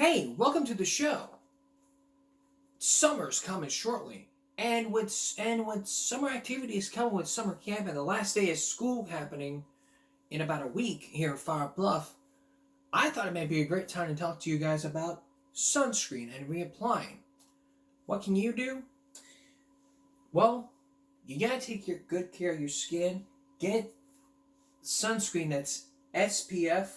Hey, welcome to the show. Summer's coming shortly, and with summer activities coming with summer camp and the last day of school happening in about a week here in Fire Bluff, I thought it might be a great time to talk to you guys about sunscreen and reapplying. What can you do? Well, you gotta take good care of your skin. Get sunscreen that's SPF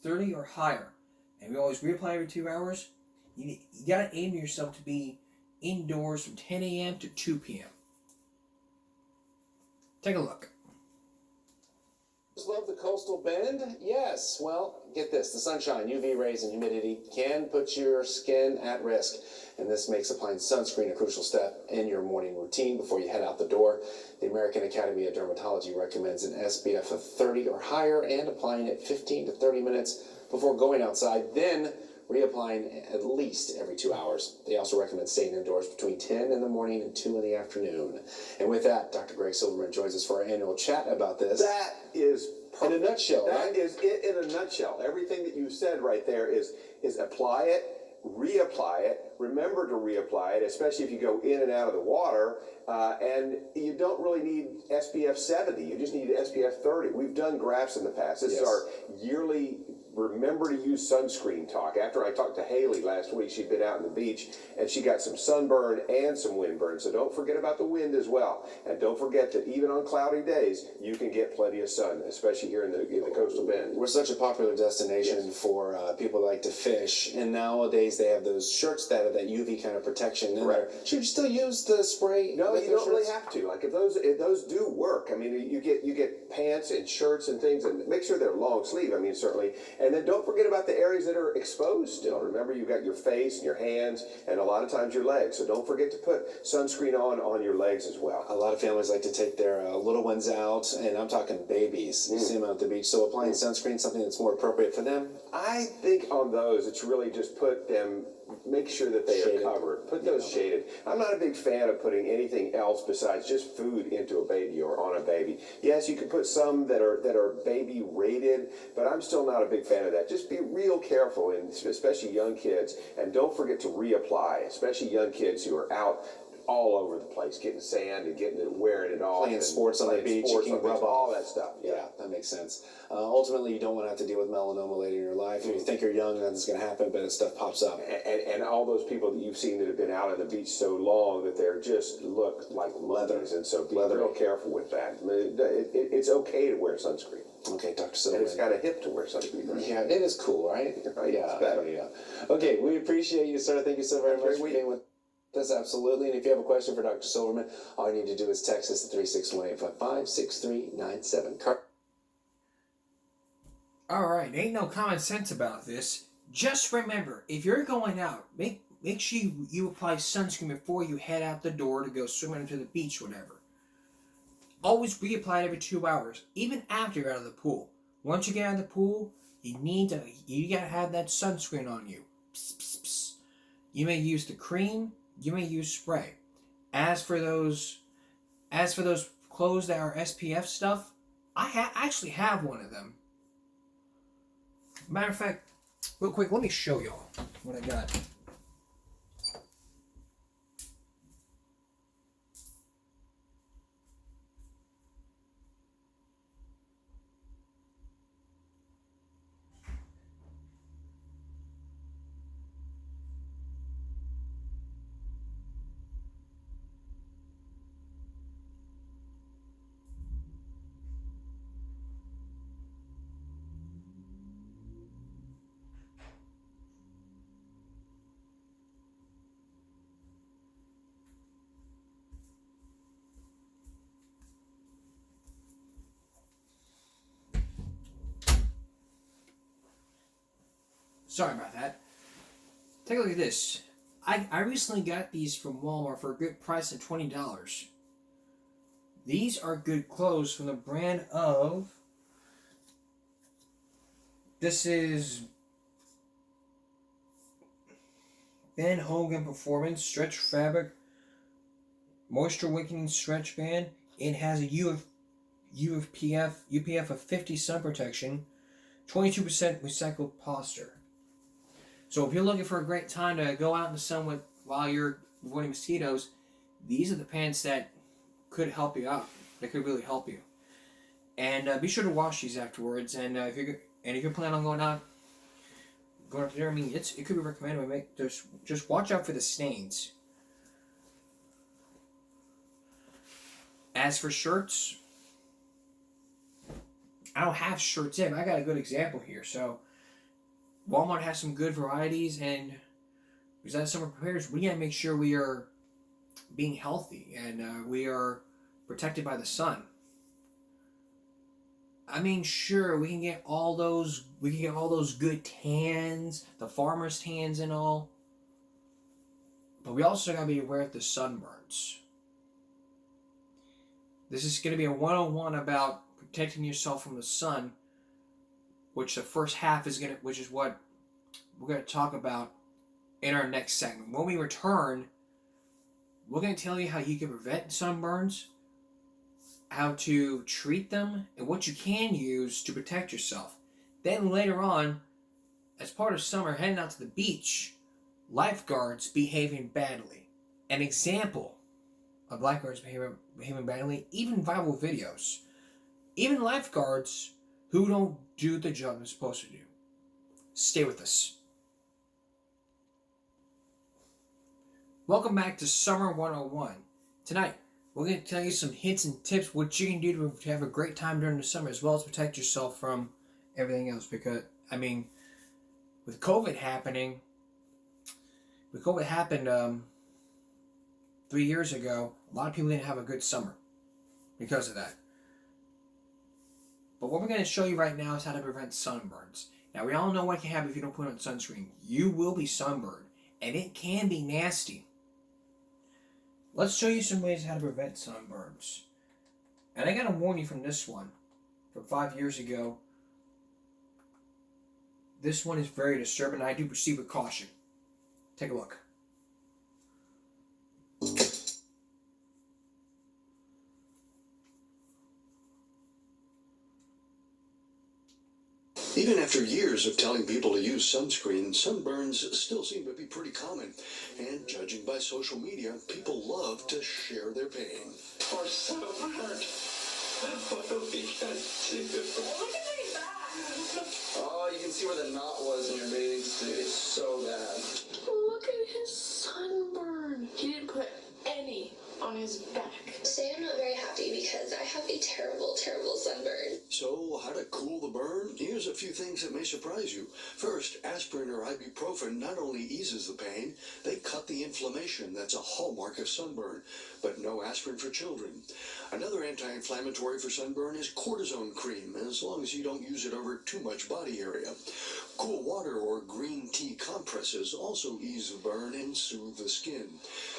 30 or higher. And we always reapply every 2 hours. You gotta aim yourself to be indoors from 10 a.m. to 2 p.m. Take a look. Love the coastal bend? Yes. Well, get this. The sunshine, UV rays, and humidity can put your skin at risk. And this makes applying sunscreen a crucial step in your morning routine before you head out the door. The American Academy of Dermatology recommends an SPF of 30 or higher and applying it 15 to 30 minutes before going outside. Then reapplying at least every 2 hours. They also recommend staying indoors between 10 in the morning and 2 in the afternoon. And with that, Dr. Greg Silverman joins us for our annual chat about this. That is perfect. In a nutshell, That right? is it in a nutshell. Everything that you said right there is apply it, reapply it, remember to reapply it, especially if you go in and out of the water, and you don't really need SPF 70. You just need SPF 30. We've done graphs in the past. This is Yes. our yearly remember to use sunscreen talk. After I talked to Haley last week, she'd been out on the beach and she got some sunburn and some windburn. So don't forget about the wind as well. And don't forget that even on cloudy days, you can get plenty of sun, especially here in the coastal bend. We're such a popular destination for people that like to fish, and nowadays they have those shirts that have that UV kind of protection in there. Should you still use the spray? No, with you those don't really shirts? have to. Like if those do work. I mean, you get pants and shirts and things, and make sure they're long sleeve. I mean, certainly, and then don't forget about the areas that are exposed still. Remember, you've got your face and your hands, and a lot of times your legs. So don't forget to put sunscreen on your legs as well. A lot of families like to take their little ones out, and I'm talking babies. You see them out at the beach. So applying sunscreen, something that's more appropriate for them. I think on those, it's really just put them, make sure that they Shaded. are covered. Put those shaded. I'm not a big fan of putting anything else besides just food into a baby or on a baby. Yes, you can put some that are baby rated, but I'm still not a big fan of that. Just be real careful, and especially young kids, and don't forget to reapply, especially young kids who are out all over the place, getting sand and wearing it off. Playing and sports on the playing beach, sports you can on the beach, rub all off. that stuff. Yeah, that makes sense. Ultimately, you don't want to have to deal with melanoma later in your life. You think you're young and that's going to happen, but stuff pops up. And all those people that you've seen that have been out on the beach so long that they're just look like leathers, and so be real careful with that. It's okay to wear sunscreen. Okay, Dr. And Silverman. it's kind of hip to wear sunscreen, right? Yeah, it is cool, right? Right, Yeah, it's better. yeah. Okay, we appreciate you, sir. Thank you so very Have a much great for week. being with us. Absolutely. And if you have a question for Dr. Silverman, all you need to do is text us at 361-855-6397. Alright, ain't no common sense about this. Just remember, if you're going out, make sure you apply sunscreen before you head out the door to go swimming to the beach, whatever. Always reapply it every 2 hours, even after you're out of the pool. Once you get out of the pool, you gotta have that sunscreen on you. Psst, psst, psst. You may use the cream, you may use spray. As for those clothes that are SPF stuff, I actually have one of them. Matter of fact, real quick, let me show y'all what I got. Sorry about that. Take a look at this. I recently got these from Walmart for a good price of $20. These are good clothes from the brand of... This is Ben Hogan Performance Stretch Fabric Moisture Wicking Stretch Band. It has a UPF of 50 sun protection, 22% recycled polyester. So if you're looking for a great time to go out in the sun while you're avoiding mosquitoes, these are the pants that could help you out. They could really help you. And be sure to wash these afterwards. And if you plan on going up there, I mean, it could be recommended. Just watch out for the stains. As for shirts, I don't have shirts in. I got a good example here. So Walmart has some good varieties, and because as summer prepares, we gotta make sure we are being healthy and we are protected by the sun. I mean, sure, we can get all those good tans, the farmer's tans and all, but we also gotta be aware of the sunburns. This is gonna be a 101 about protecting yourself from the sun, which the first half which is what we're gonna talk about in our next segment. When we return, we're gonna tell you how you can prevent sunburns, how to treat them, and what you can use to protect yourself. Then later on, as part of summer, heading out to the beach, lifeguards behaving badly. An example of lifeguards behaving badly, even viral videos. Even lifeguards who don't do the job they're supposed to do. Stay with us. Welcome back to Summer 101. Tonight, we're going to tell you some hints and tips what you can do to have a great time during the summer, as well as protect yourself from everything else. Because, I mean, with COVID happened 3 years ago, a lot of people didn't have a good summer because of that. But what we're going to show you right now is how to prevent sunburns. Now, we all know what can happen if you don't put on sunscreen. You will be sunburned, and it can be nasty. Let's show you some ways how to prevent sunburns. And I got to warn you from this one, from 5 years ago. This one is very disturbing, and I do proceed with caution. Take a look. Even after years of telling people to use sunscreen, sunburns still seem to be pretty common. And judging by social media, people love to share their pain. Or so hurt. What are we gonna do? Look at my back. Oh, you can see where the knot was in your bathing suit. It's so bad. Look at his sunburn. He didn't put any on his back. Today I'm not very happy because I have a terrible, terrible sunburn. So, how to cool the burn? Here's a few things that may surprise you. First, aspirin or ibuprofen not only eases the pain, they cut the inflammation that's a hallmark of sunburn. But no aspirin for children. Another anti-inflammatory for sunburn is cortisone cream, as long as you don't use it over too much body area. Cool water or green tea compresses also ease the burn and soothe the skin.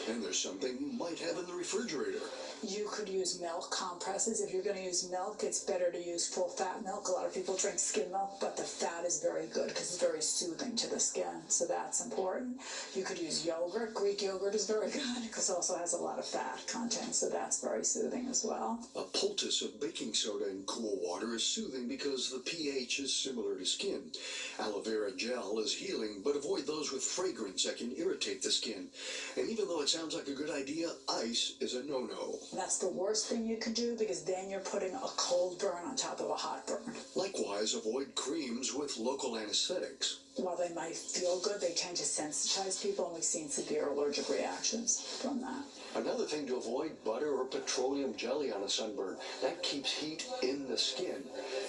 And there's something you might have in the refrigerator. You could use milk compresses. If you're going to use milk, it's better to use full fat milk. A lot of people drink skim milk, but the fat is very good because it's very soothing to the skin. So that's important. You could use yogurt. Greek yogurt is very good because it also has a lot of fat content. So that's very soothing as well. A poultice of baking soda in cool water is soothing because the pH is similar to skin. Aloe vera gel is healing, but avoid those with fragrance that can irritate the skin. And even though it sounds like a good idea, ice is a no-no. That's the worst thing you could do because then you're putting a cold burn on top of a hot burn. Likewise, avoid creams with local anesthetics. While they might feel good, they tend to sensitize people, and we've seen severe allergic reactions from that. Another thing to avoid, butter or petroleum jelly on a sunburn. That keeps heat in the skin.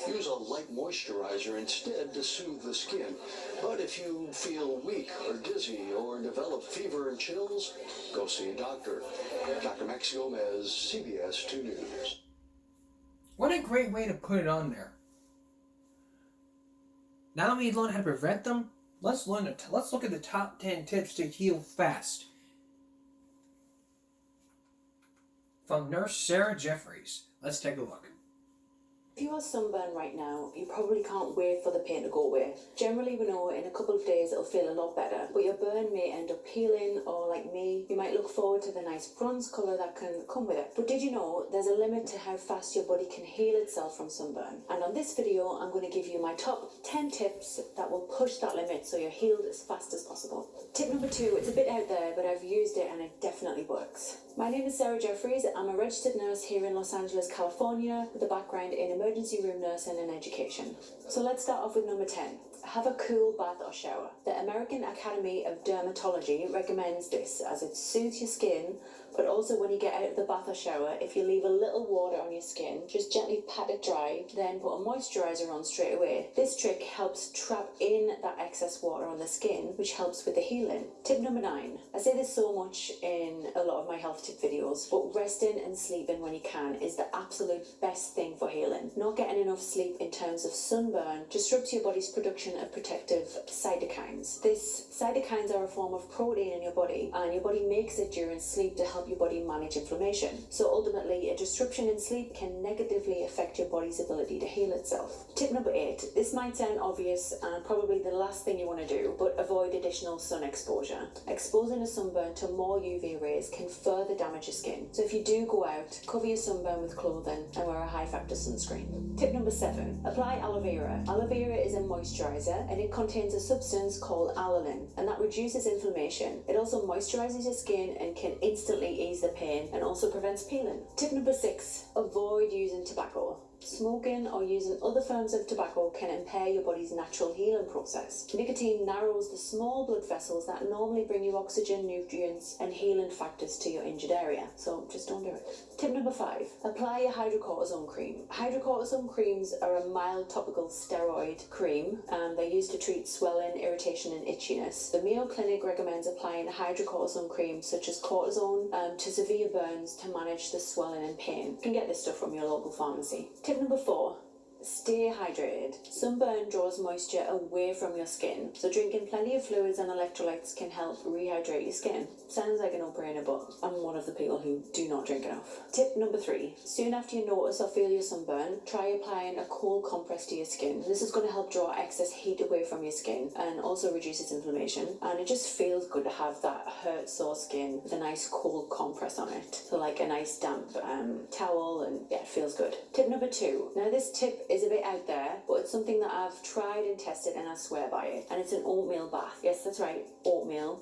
Use a light moisturizer instead to soothe the skin. But if you feel weak or dizzy or develop fever and chills, go see a doctor. Dr. Max Gomez, CBS 2 News. What a great way to put it on there. Now that we've learned how to prevent them, let's look at the top 10 tips to heal fast. From Nurse Sarah Jeffries. Let's take a look. If you are sunburned right now, you probably can't wait for the pain to go away. Generally, we know in a couple of days it'll feel a lot better, but your burn may end up peeling, or like me, you might look forward to the nice bronze colour that can come with it. But did you know there's a limit to how fast your body can heal itself from sunburn? And on this video, I'm going to give you my top 10 tips that will push that limit so you're healed as fast as possible. Tip number 2, it's a bit out there, but I've used it and it definitely works. My name is Sarah Jeffries. I'm a registered nurse here in Los Angeles, California, with a background in emergency room nursing and education. So let's start off with number 10. Have a cool bath or shower. The American Academy of Dermatology recommends this as it soothes your skin, but also when you get out of the bath or shower, if you leave a little water on your skin, just gently pat it dry, then put a moisturizer on straight away. This trick helps trap in that excess water on the skin, which helps with the healing. Tip number 9. I say this so much in a lot of my health tip videos, but resting and sleeping when you can is the absolute best thing for healing. Not getting enough sleep in terms of sunburn disrupts your body's production of protective cytokines. These cytokines are a form of protein in your body, and your body makes it during sleep to help your body manage inflammation. So ultimately, a disruption in sleep can negatively affect your body's ability to heal itself. Tip number 8. This might sound obvious and probably the last thing you want to do, but avoid additional sun exposure. Exposing a sunburn to more UV rays can further damage your skin. So if you do go out, cover your sunburn with clothing and wear a high factor sunscreen. Tip number 7. Apply aloe vera. Aloe vera is a moisturizer and it contains a substance called alanin, and that reduces inflammation. It also moisturizes your skin and can instantly ease the pain and also prevents peeling. Tip number 6. Avoid using tobacco. Smoking or using other forms of tobacco can impair your body's natural healing process. Nicotine narrows the small blood vessels that normally bring you oxygen, nutrients, and healing factors to your injured area. So just don't do it. Tip number 5. Apply a hydrocortisone cream. Hydrocortisone creams are a mild topical steroid cream, and they're used to treat swelling, irritation, and itchiness. The Mayo Clinic recommends applying a hydrocortisone cream such as cortisone to severe burns to manage the swelling and pain. You can get this stuff from your local pharmacy. Tip number 4. Stay hydrated. Sunburn draws moisture away from your skin, so drinking plenty of fluids and electrolytes can help rehydrate your skin. Sounds like a no-brainer, but I'm one of the people who do not drink enough. Tip number 3. Soon after you notice or feel your sunburn, try applying a cold compress to your skin. This is going to help draw excess heat away from your skin and also reduces inflammation, and it just feels good to have that hurt sore skin with a nice cold compress on it. So like a nice damp towel, and yeah, it feels good. Tip number 2. Now this tip is a bit out there, but it's something that I've tried and tested and I swear by it, and it's an oatmeal bath. Yes, that's right, oatmeal.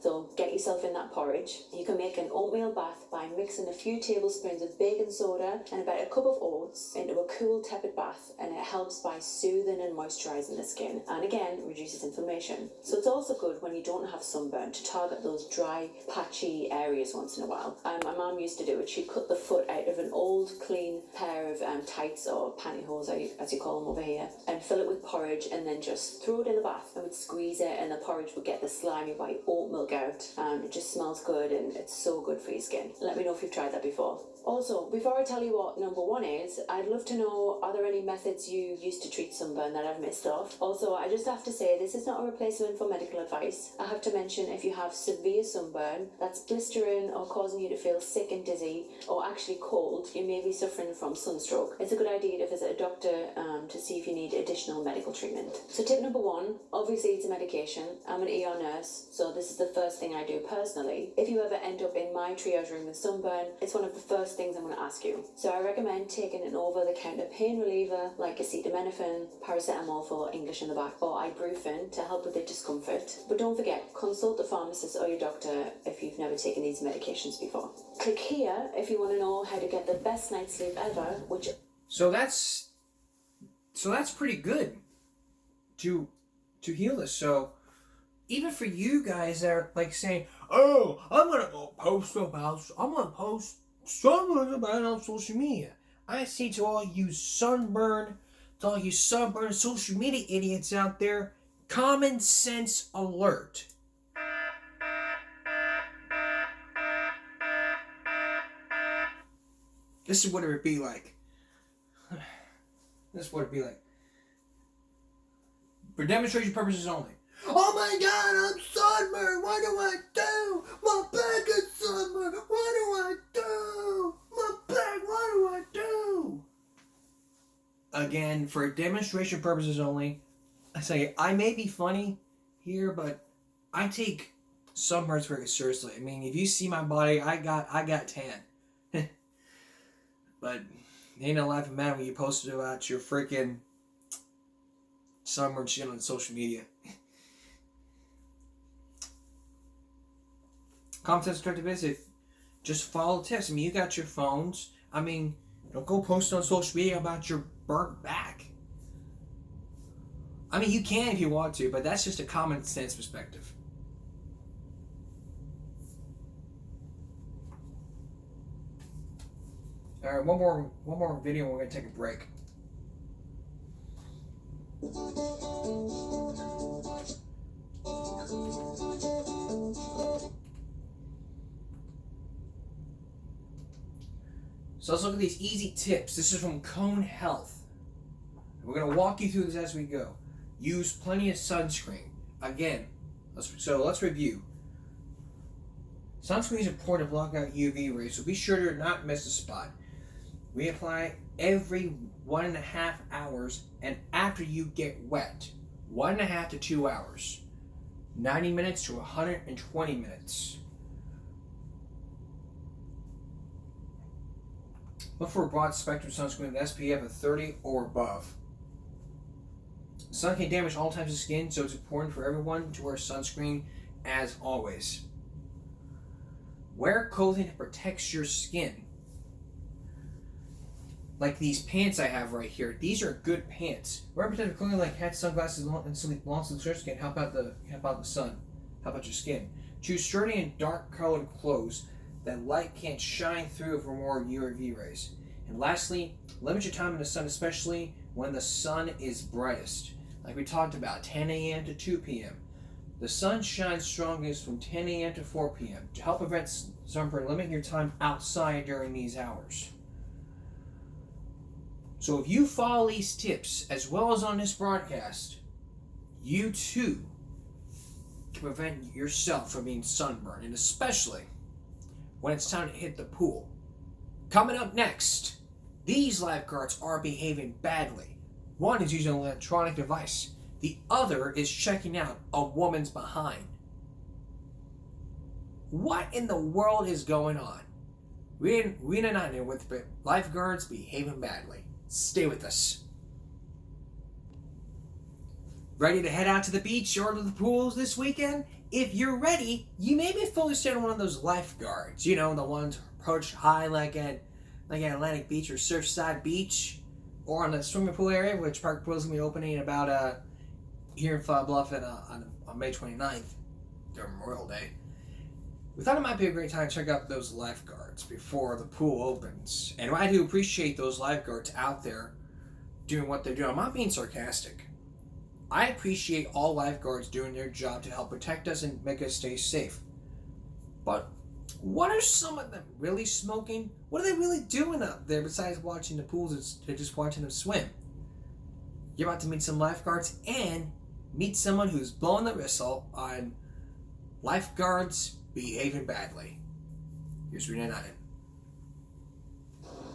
So get yourself in that porridge. You can make an oatmeal bath by mixing a few tablespoons of baking soda and about a cup of oats into a cool tepid bath, and it helps by soothing and moisturising the skin, and again reduces inflammation. So it's also good when you don't have sunburn to target those dry patchy areas once in a while. My mum used to do it. She'd cut the foot out of an old clean pair of tights or pantyhose as you call them over here, and fill it with porridge and then just throw it in the bath and would squeeze it, and the porridge would get the slimy white oat milk out. It just smells good and it's so good for your skin. Let me know if you've tried that before. Also, before I tell you what number 1 is, I'd love to know, are there any methods you used to treat sunburn that I've missed off? Also, I just have to say, this is not a replacement for medical advice. I have to mention, if you have severe sunburn that's blistering or causing you to feel sick and dizzy, or actually cold, you may be suffering from sunstroke. It's a good idea to visit a doctor to see if you need additional medical treatment. So tip number 1, obviously it's a medication. I'm an ER nurse, so this is the first thing I do personally. If you ever end up in my triage room with sunburn, it's one of the first things I'm going to ask you. So I recommend taking an over-the-counter pain reliever like acetaminophen, paracetamol for English in the back, or ibuprofen to help with the discomfort. But don't forget, consult the pharmacist or your doctor if you've never taken these medications before. Click here if you want to know how to get the best night's sleep ever, which... So that's pretty good to heal this. So even for you guys that are like saying, "Oh, I'm gonna post sunburn about it on social media," I say to all you sunburn social media idiots out there, common sense alert. This is what it would be like. This is what it'd be like. For demonstration purposes only. Oh my God, I'm sunburned. What do I do? My back is sunburned. What do I do? My back, what do I do? again, for demonstration purposes only, I say I may be funny here, but I take sunburns very seriously. I mean, if you see my body, I got tan. But ain't no laughing matter when you post about your freaking sunburn shit on social media. Common sense constructive is if just follow the tips. I mean, you got your phones. I mean, don't go post on social media about your burnt back. I mean, you can if you want to, but that's just a common sense perspective. All right, one more video, and we're gonna take a break. So let's look at these easy tips. This is from Cone Health. We're gonna walk you through this as we go. Use plenty of sunscreen. Again, let's review. Sunscreen is important to block out UV rays, so be sure to not miss a spot. Reapply every 1.5 hours and after you get wet. 1.5 to 2 hours. 90 minutes to 120 minutes. Look for a broad spectrum sunscreen with SPF of 30 or above. Sun can damage all types of skin, so it's important for everyone to wear sunscreen as always. Wear clothing that protects your skin. Like these pants I have right here. These are good pants. Wear protective clothing like hats, sunglasses, and long sleeve shirts can help out the sun. Help out your skin. Choose sturdy and dark colored clothes that light can't shine through for more UV rays. And lastly, limit your time in the sun, especially when the sun is brightest. Like we talked about, 10 a.m. to 2 p.m. The sun shines strongest from 10 a.m. to 4 p.m. To help prevent sunburn, limit your time outside during these hours. So if you follow these tips, as well as on this broadcast, you too can prevent yourself from being sunburned, and especially when it's time to hit the pool. Coming up next, these lifeguards are behaving badly. One is using an electronic device. The other is checking out a woman's behind. What in the world is going on? Rena Niner with lifeguards behaving badly. Stay with us. Ready to head out to the beach or to the pools this weekend? If you're ready, you may be focused on one of those lifeguards. You know, the ones perched high like at Atlantic Beach or Surfside Beach, or on the swimming pool area, which Park Pool is going to be opening about here in Flower Bluff on May 29th, during Memorial Day. We thought it might be a great time to check out those lifeguards before the pool opens. And I do appreciate those lifeguards out there doing what they're doing. I'm not being sarcastic. I appreciate all lifeguards doing their job to help protect us and make us stay safe. But what are some of them really smoking? What are they really doing up there besides watching the pools? They're just watching them swim. You're about to meet some lifeguards and meet someone who's blowing the whistle on lifeguards behaving badly. Here's Rena Niner.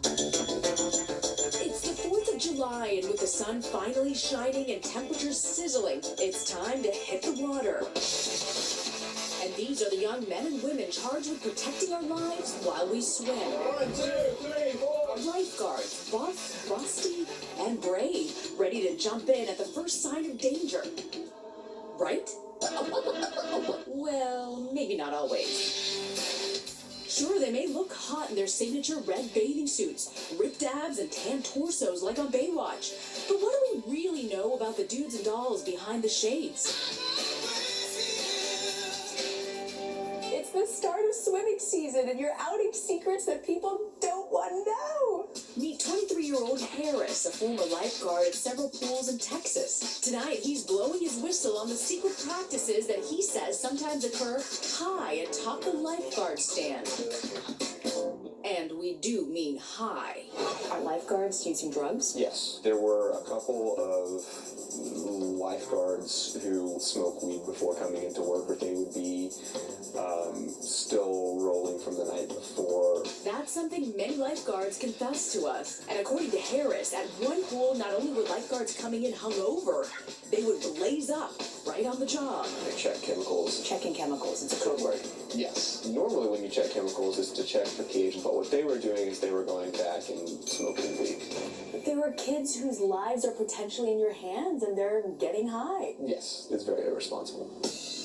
It's the 4th of July, and with the sun finally shining and temperatures sizzling, it's time to hit the water. And these are the young men and women charged with protecting our lives while we swim. 1, 2, 3, 4. Lifeguards, buff, rusty, and brave, ready to jump in at the first sign of danger. Right? Well, maybe not always. Sure, they may look hot in their signature red bathing suits, ripped abs and tan torsos like on Baywatch. But what do we really know about the dudes and dolls behind the shades? It's the start of swimming season, and you're outing secrets that people don't want to know. Meet 23-year-old Harris, a former lifeguard at several pools in Texas. Tonight, he's blowing his whistle on the secret practices that he says sometimes occur high atop the lifeguard stand. And we do mean high. Are lifeguards using drugs? Yes, there were a couple of lifeguards who smoked weed before coming into work, or they would be still rolling from the night before. That's something something many lifeguards confess to us. And according to Harris, at one pool, not only were lifeguards coming in hungover, they would blaze up right on the job. They check chemicals. Checking chemicals, it's a code word. Yes. Normally when you check chemicals, it's to check the pH, but what they were doing is they were going back and smoking weed. There were kids whose lives are potentially in your hands and they're getting high. Yes, it's very irresponsible.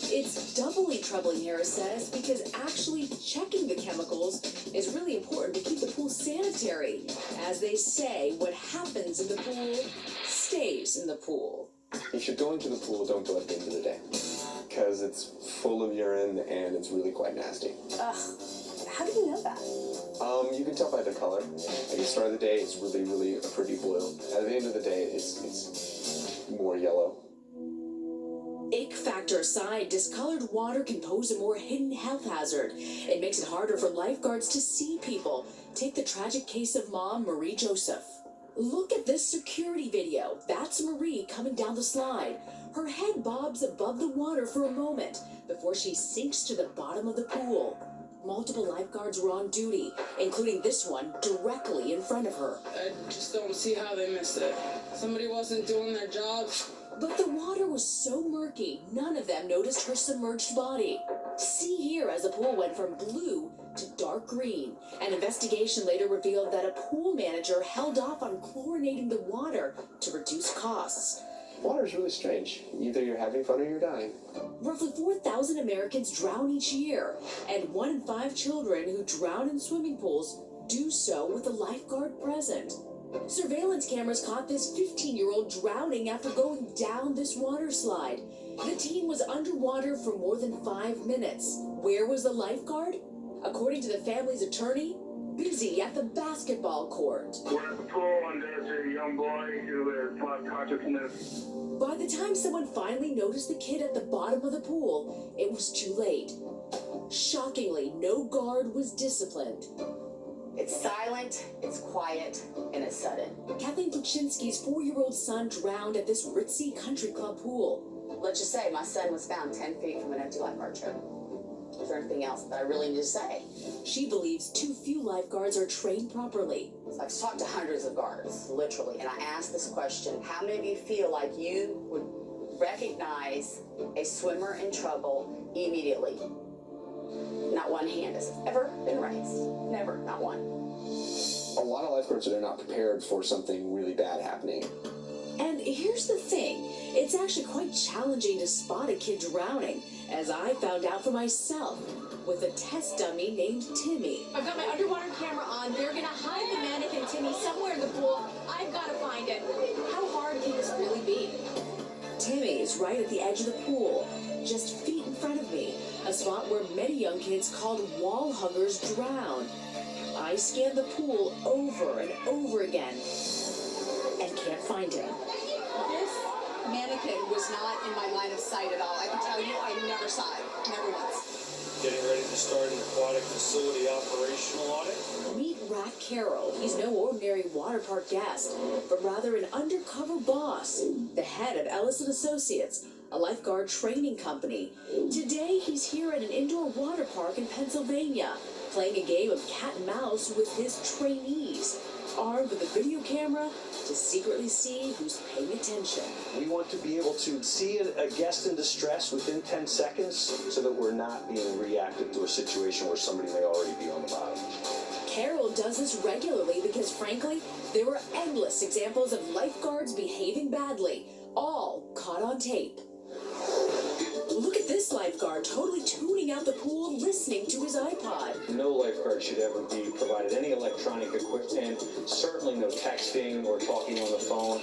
It's doubly troubling, Harris says, because actually checking the chemicals is really important to keep the pool sanitary. As they say, what happens in the pool stays in the pool. If you're going to the pool, don't go at the end of the day, because it's full of urine and it's really quite nasty. Ugh, how do you know that? You can tell by the color. At the start of the day, it's really, really a pretty blue. At the end of the day, it's more yellow. Ick factor aside, discolored water can pose a more hidden health hazard. It makes it harder for lifeguards to see people. Take the tragic case of mom Marie Joseph. Look at this security video. That's Marie coming down the slide. Her head bobs above the water for a moment before she sinks to the bottom of the pool. Multiple lifeguards were on duty, including this one directly in front of her. I just don't see how they missed it. Somebody wasn't doing their job. But the water was so murky, none of them noticed her submerged body. See here as the pool went from blue to dark green. An investigation later revealed that a pool manager held off on chlorinating the water to reduce costs. Water is really strange. Either you're having fun or you're dying. Roughly 4,000 Americans drown each year, and 1 in 5 children who drown in swimming pools do so with a lifeguard present. Surveillance cameras caught this 15-year-old drowning after going down this water slide. The teen was underwater for more than 5 minutes. Where was the lifeguard? According to the family's attorney, busy at the basketball court. We're at the pool and there's a young boy who has lost consciousness. By the time someone finally noticed the kid at the bottom of the pool, it was too late. Shockingly, no guard was disciplined. It's silent, it's quiet, and it's sudden. Kathleen Puchinsky's 4-year-old son drowned at this ritzy country club pool. Let's just say my son was found 10 feet from an empty lifeguard chair. Is there anything else that I really need to say? She believes too few lifeguards are trained properly. I've talked to hundreds of guards, literally, and I asked this question: how many of you feel like you would recognize a swimmer in trouble immediately? Not one hand has ever been raised. Never, not one. A lot of lifeguards are not prepared for something really bad happening. And here's the thing, it's actually quite challenging to spot a kid drowning, as I found out for myself, with a test dummy named Timmy. I've got my underwater camera on. They're gonna hide the mannequin Timmy somewhere in the pool. I've gotta find it. How hard can this really be? Timmy is right at the edge of the pool, just feet in front of me, a spot where many young kids called wall huggers drown. I scanned the pool over and over again, and can't find him. This mannequin was not in my line of sight at all. I can tell you, I never saw it. Never once. Getting ready to start an aquatic facility operational audit. Meet Rat Carroll. He's no ordinary water park guest, but rather an undercover boss, the head of Ellison Associates, a lifeguard training company. Today, he's here at an indoor water park in Pennsylvania, playing a game of cat and mouse with his trainees, armed with a video camera to secretly see who's paying attention. We want to be able to see a guest in distress within 10 seconds so that we're not being reactive to a situation where somebody may already be on the bottom. Carroll does this regularly because, frankly, there were endless examples of lifeguards behaving badly, all caught on tape. Look at this lifeguard totally tuning out the pool, listening to his iPod. No lifeguard should ever be provided any electronic equipment, certainly no texting or talking on the phone.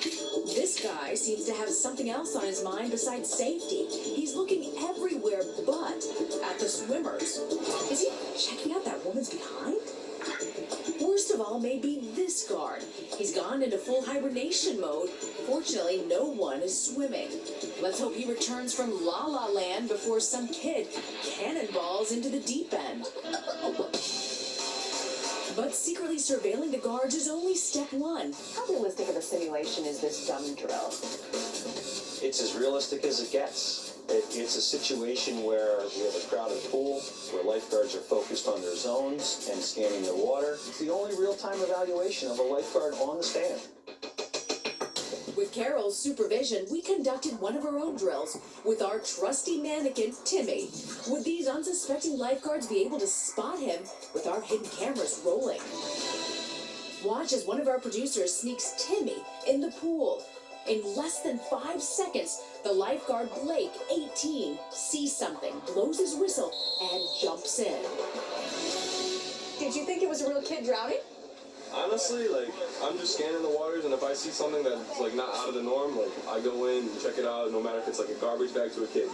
This guy seems to have something else on his mind besides safety. He's looking everywhere but at the swimmers. Is he checking out that woman's behind? Worst of all may be this guard. He's gone into full hibernation mode. Fortunately, no one is swimming. Let's hope he returns from La La Land before some kid cannonballs into the deep end. But secretly surveilling the guards is only step one. How realistic of a simulation is this dumb drill? It's as realistic as it gets. It's a situation where we have a crowded pool, where lifeguards are focused on their zones and scanning their water. It's the only real-time evaluation of a lifeguard on the stand. With Carol's supervision, we conducted one of our own drills with our trusty mannequin, Timmy. Would these unsuspecting lifeguards be able to spot him with our hidden cameras rolling? Watch as one of our producers sneaks Timmy in the pool. In less than 5 seconds, the lifeguard Blake, 18, sees something, blows his whistle, and jumps in. Did you think it was a real kid drowning? Honestly, I'm just scanning the waters, and if I see something that's, not out of the norm, I go in and check it out, no matter if it's, a garbage bag to a kid,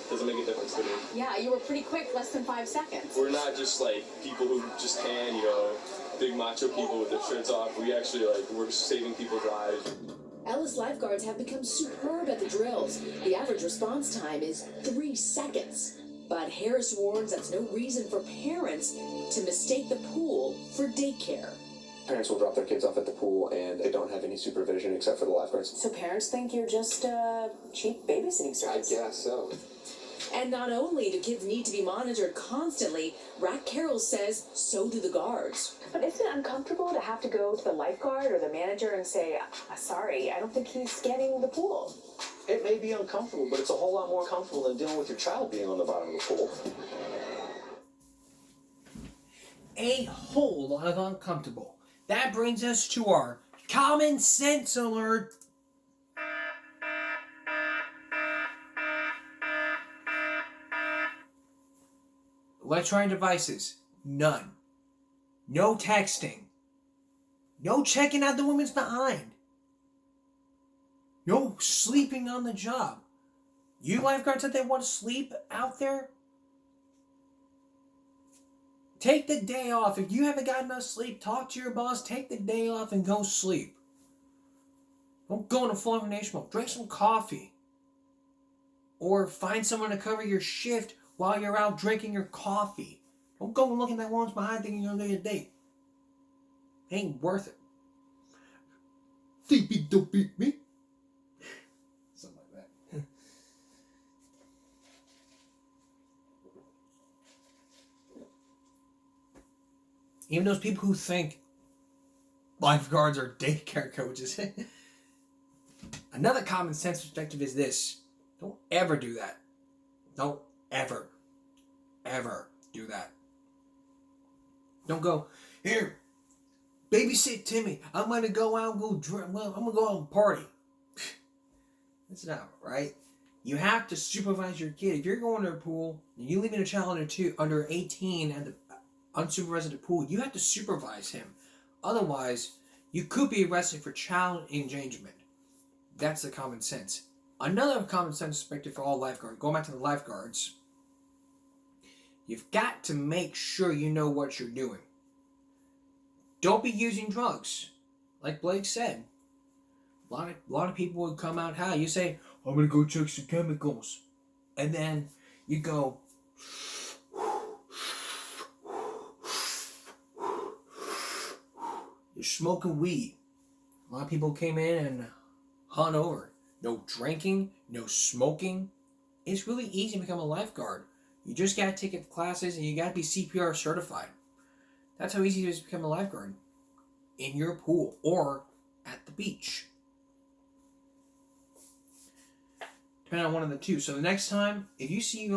Doesn't make a difference to me. Yeah, you were pretty quick, less than 5 seconds. We're not just, people who just tan, big macho people with their shirts off. We actually, we're saving people's lives. Ellis lifeguards have become superb at the drills. The average response time is 3 seconds. But Harris warns that's no reason for parents to mistake the pool for daycare. Parents will drop their kids off at the pool and they don't have any supervision except for the lifeguards. So parents think you're just a cheap babysitting service? I guess so. And not only do kids need to be monitored constantly, Rack Carroll says so do the guards. But isn't it uncomfortable to have to go to the lifeguard or the manager and say, sorry, I don't think he's scanning the pool? It may be uncomfortable, but it's a whole lot more comfortable than dealing with your child being on the bottom of the pool. A whole lot of uncomfortable. That brings us to our common sense alert. Electronic devices, none. No texting. No checking out the woman's behind. No sleeping on the job. You lifeguards that they want to sleep out there? Take the day off. If you haven't got enough sleep, talk to your boss, take the day off and go sleep. Don't go in a full hibernation mode. Drink some coffee. Or find someone to cover your shift while you're out drinking your coffee. Don't go looking at that woman's behind thinking you're going to get a date. It ain't worth it. Think don't beat me. Something like that. Even those people who think lifeguards are daycare coaches. Another common sense perspective is this. Don't ever do that. Don't ever do that. Don't go, here, babysit Timmy. I'm going to go out and go drink. I'm going to go out and party. That's not right. You have to supervise your kid. If you're going to a pool and you're leaving a child under 18 at the unsupervised at the pool, you have to supervise him. Otherwise, you could be arrested for child endangerment. That's the common sense. Another common sense perspective for all lifeguards, going back to the lifeguards, you've got to make sure you know what you're doing. Don't be using drugs. Like Blake said, a lot of people would come out high. You say, I'm going to go check some chemicals. And then you go, you're smoking weed. A lot of people came in and hung over. No drinking, no smoking. It's really easy to become a lifeguard. You just gotta take the classes and you gotta be CPR certified. That's how easy it is to become a lifeguard. In your pool or at the beach. Depending on one of the two. So the next time, if you see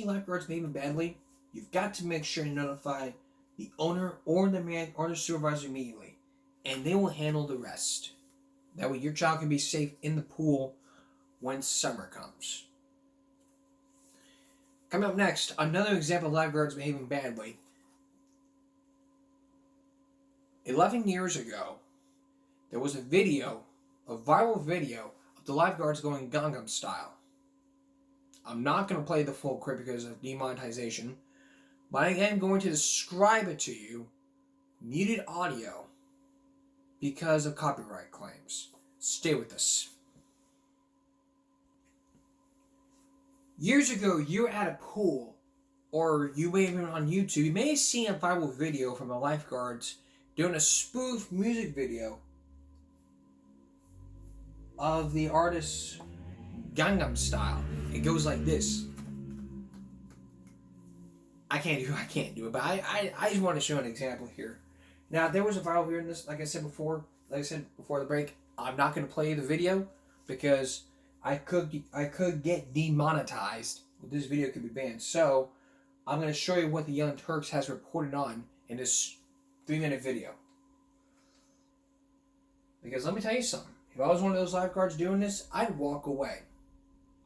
lifeguards behaving badly, you've got to make sure to notify the owner or the supervisor immediately. And they will handle the rest. That way your child can be safe in the pool when summer comes. Coming up next, another example of lifeguards behaving badly. 11 years ago, there was a viral video of the lifeguards going Gangnam Style. I'm not going to play the full clip because of demonetization, but I am going to describe it to you, muted audio, because of copyright claims. Stay with us. Years ago, you were at a pool, or you may have been on YouTube, you may have seen a viral video from the lifeguards doing a spoof music video of the artist Gangnam Style. It goes like this. I can't do it, but I just want to show an example here. Now, there was a viral here in this, like I said before the break, I'm not going to play the video because I could get demonetized. This video could be banned. So, I'm going to show you what the Young Turks has reported on in this 3-minute video. Because let me tell you something. If I was one of those lifeguards doing this, I'd walk away.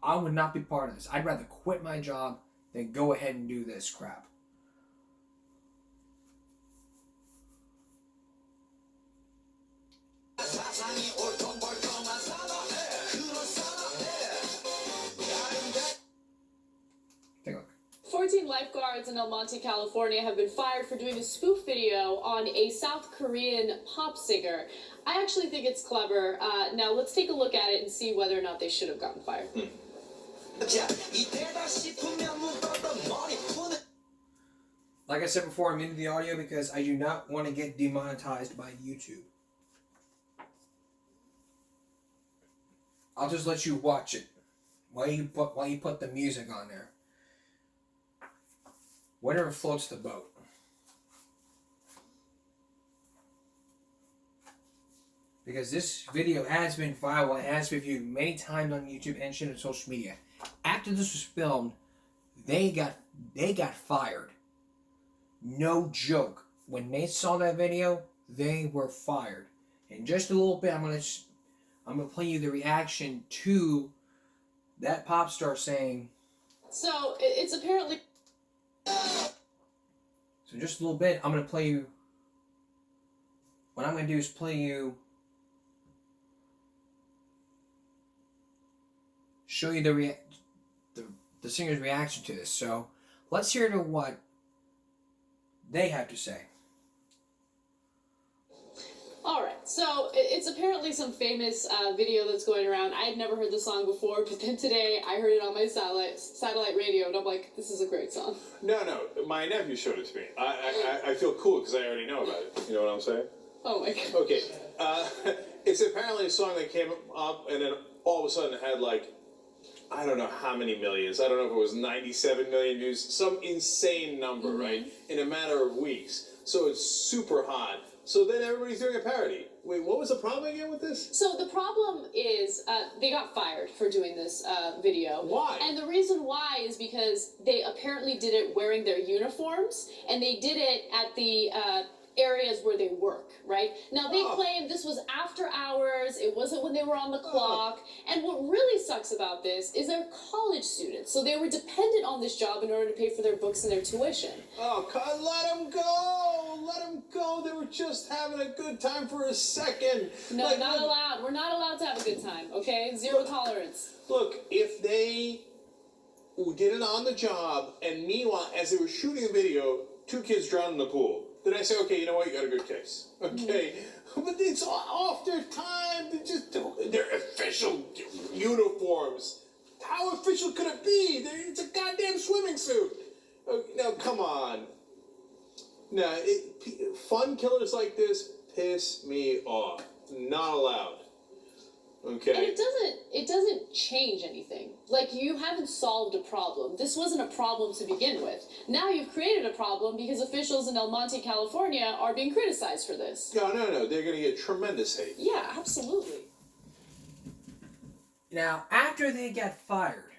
I would not be part of this. I'd rather quit my job than go ahead and do this crap. Take a look. 14 lifeguards in El Monte, California have been fired for doing a spoof video on a South Korean pop singer. I actually think it's clever. Now let's take a look at it and see whether or not they should have gotten fired. Like I said before, I'm into the audio because I do not want to get demonetized by YouTube. I'll just let you watch it while you put the music on there. Whatever floats the boat. Because this video has been viral and has been viewed many times on YouTube and shit on social media. After this was filmed, they got fired. No joke. When they saw that video, they were fired. In just a little bit, I'm gonna play you the reaction to that pop star saying. So it's apparently. So just a little bit, I'm gonna play you. What I'm gonna do is play you. Show you the singer's reaction to this. So let's hear to what they have to say. Alright, so it's apparently some famous video that's going around. I had never heard the song before, but then today I heard it on my satellite radio, and I'm like, this is a great song. No, my nephew showed it to me. I feel cool because I already know about it. You know what I'm saying? Oh my god. Okay, it's apparently a song that came up, and then all of a sudden it had like, I don't know how many millions. I don't know if it was 97 million views, some insane number, right? In a matter of weeks. So it's super hot. So then everybody's doing a parody. Wait, what was the problem again with this? So the problem is they got fired for doing this video. Why? And the reason why is because they apparently did it wearing their uniforms, and they did it at the areas where they work, right? Now they claim this was after hours, it wasn't when they were on the clock, and what really sucks about this is they're college students, so they were dependent on this job in order to pay for their books and their tuition. Oh, let them go! Let them go! They were just having a good time for a second. No, not allowed. We're not allowed to have a good time, okay? Zero tolerance. Look, if they did it on the job, and meanwhile, as they were shooting the video, 2 kids drowned in the pool, then I say, okay, you know what, you got a good case. Okay? But it's off their time. They're official uniforms. How official could it be? It's a goddamn swimming suit. Now, come on. Now, fun killers like this piss me off. Not allowed. Okay. And it doesn't change anything. Like, you haven't solved a problem. This wasn't a problem to begin with. Now you've created a problem because officials in El Monte, California are being criticized for this. No. They're going to get tremendous hate. Yeah, absolutely. Now, after they got fired,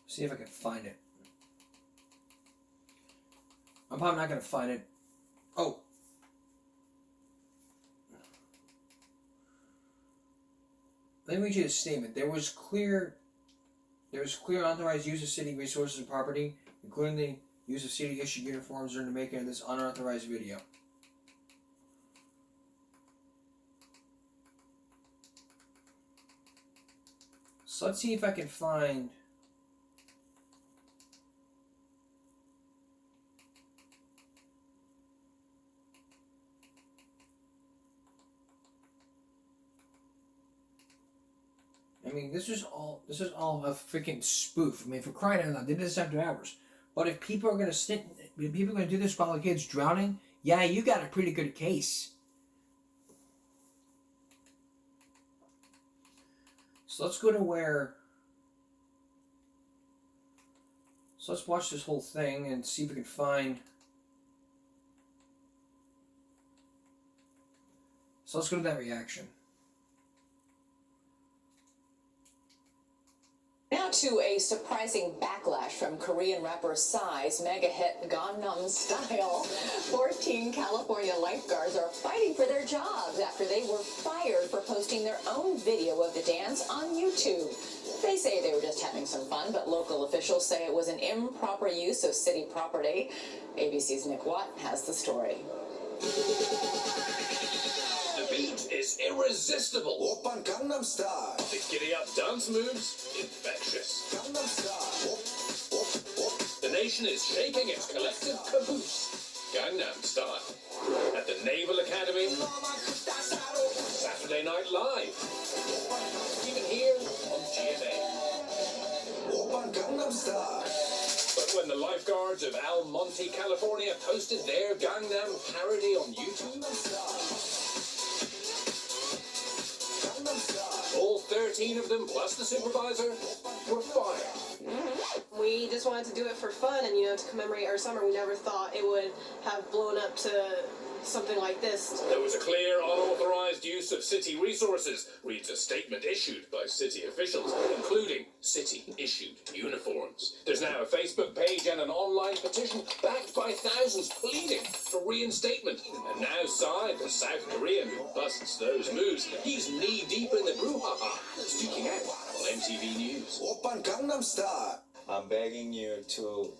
see if I can find it. I'm probably not going to find it. Oh. Let me read you the statement. There was clear unauthorized use of city resources and property, including the use of city-issued uniforms during the making of this unauthorized video. So let's see if I can find... I mean, this is all a freaking spoof. I mean, for crying out loud, they did this after hours. But if people are gonna do this while the kid's drowning, yeah, you got a pretty good case. So let's go to where... So let's watch this whole thing and see if we can find... So let's go to that reaction. Now to a surprising backlash from Korean rapper Psy's mega hit Gangnam Style. 14 California lifeguards are fighting for their jobs after they were fired for posting their own video of the dance on YouTube. They say they were just having some fun, but local officials say it was an improper use of city property. ABC's Nick Watt has the story. The beat is irresistible. Oppan Gangnam Style. The giddy-up dance moves, infectious. Gangnam Style. The nation is shaking its collective caboose. Gangnam Style. At the Naval Academy. Saturday Night Live. Even here on GMA. Oppan Gangnam Style. But when the lifeguards of El Monte, California posted their Gangnam parody on YouTube, all 13 of them, plus the supervisor, were fired. We just wanted to do it for fun and, to commemorate our summer. We never thought it would have blown up to something like this. There was a clear, unauthorized use of city resources, reads a statement issued by city officials, including city-issued uniforms. There's now a Facebook page and an online petition backed by thousands pleading for reinstatement. And now Psy, the South Korean who busts those moves, he's knee-deep in the brouhaha, speaking out on MTV News. Oppan Gangnam Style. I'm begging you to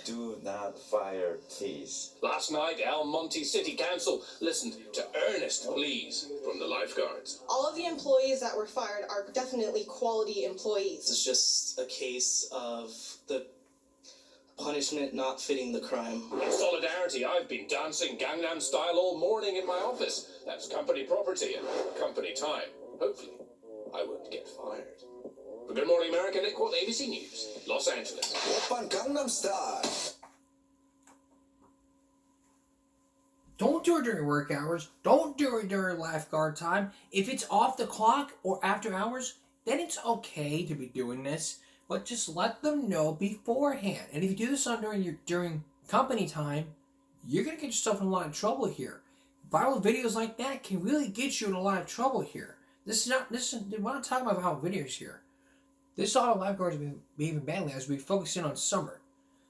do not fire, please. Last night, El Monte City Council listened to earnest pleas from the lifeguards. All of the employees that were fired are definitely quality employees. It's just a case of the punishment not fitting the crime. In solidarity, I've been dancing Gangnam Style all morning in my office. That's company property and company time. Hopefully, I won't get fired. For Good Morning America, Nick Watt, ABC News, Los Angeles. Oppan Gangnam Style. Don't do it during work hours. Don't do it during lifeguard time. If it's off the clock or after hours, then it's okay to be doing this. But just let them know beforehand. And if you do this during company time, you're going to get yourself in a lot of trouble here. Viral videos like that can really get you in a lot of trouble here. We're not talking about viral videos here. This auto lifeguards are behaving badly as we focus in on summer.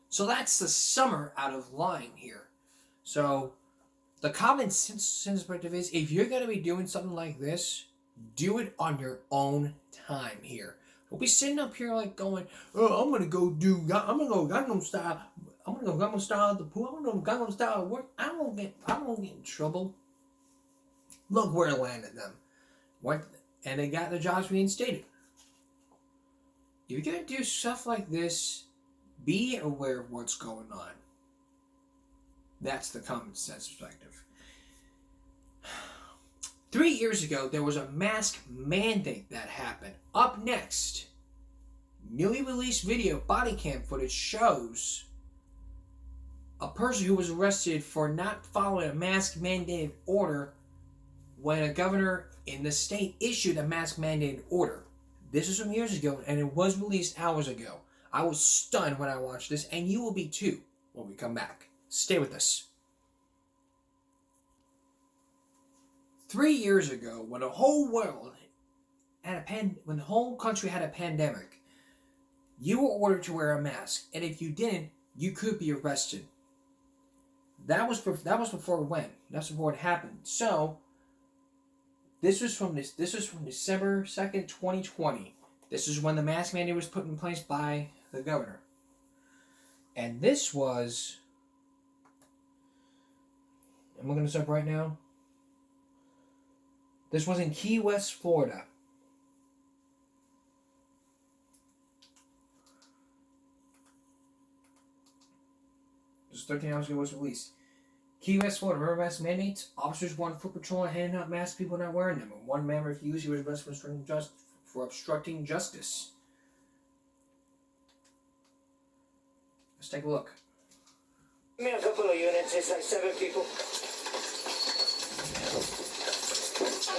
So that's the summer out of line here. So the common sense perspective is if you're going to be doing something like this, do it on your own time here. Don't be sitting up here like going, oh, I'm going to go Gangnam Style. I'm going to go Gangnam Style at the pool. I'm going to go Gangnam Style at work. I won't get in trouble. Look where it landed them. And they got their jobs reinstated. If you're going to do stuff like this, be aware of what's going on. That's the common sense perspective. 3 years ago, there was a mask mandate that happened. Up next, newly released video body cam footage shows a person who was arrested for not following a mask mandated order when a governor in the state issued a mask mandated order. This was from years ago, and it was released hours ago. I was stunned when I watched this, and you will be too when we come back. Stay with us. 3 years ago, when the whole world when the whole country had a pandemic, you were ordered to wear a mask, and if you didn't, you could be arrested. That was before when? That's before it happened. So This was from December 2nd, 2020. This is when the mask mandate was put in place by the governor. And this was... I'm looking this up right now. This was in Key West, Florida. Just 13 hours ago it was released. Key West, Florida. Remember mask mandates? Officers won foot patrol and handing out masks, people not wearing them. When one man refused, he was arrested for obstructing justice. Let's take a look. Give me a couple of units, it's like 7 people.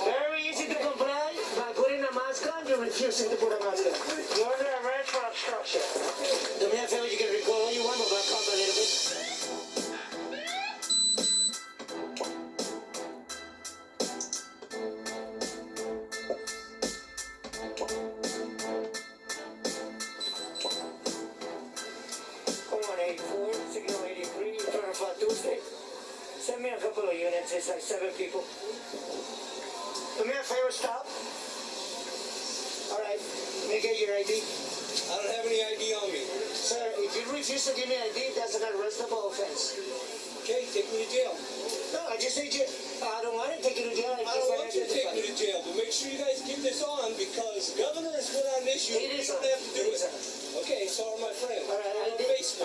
Very easy to comply by putting a mask on during refusing to put a mask on. You're under arrest for obstruction. Do me a favor, you can record all you want, but back up a little bit. Signal 83, in front of Tuesday. Send me a couple of units, it's like 7 people. Do me a favor, stop. Alright, let me get your ID. I don't have any ID on me. Sir, if you refuse to give me ID, that's an arrestable offense. Okay, take me to jail. No, I just need you. I don't want to take you to jail. I don't want you to take me to jail, but make sure you guys keep this on because governor has put on an issue. You don't have to do it. Okay, so are my friends. Alright, ID, please.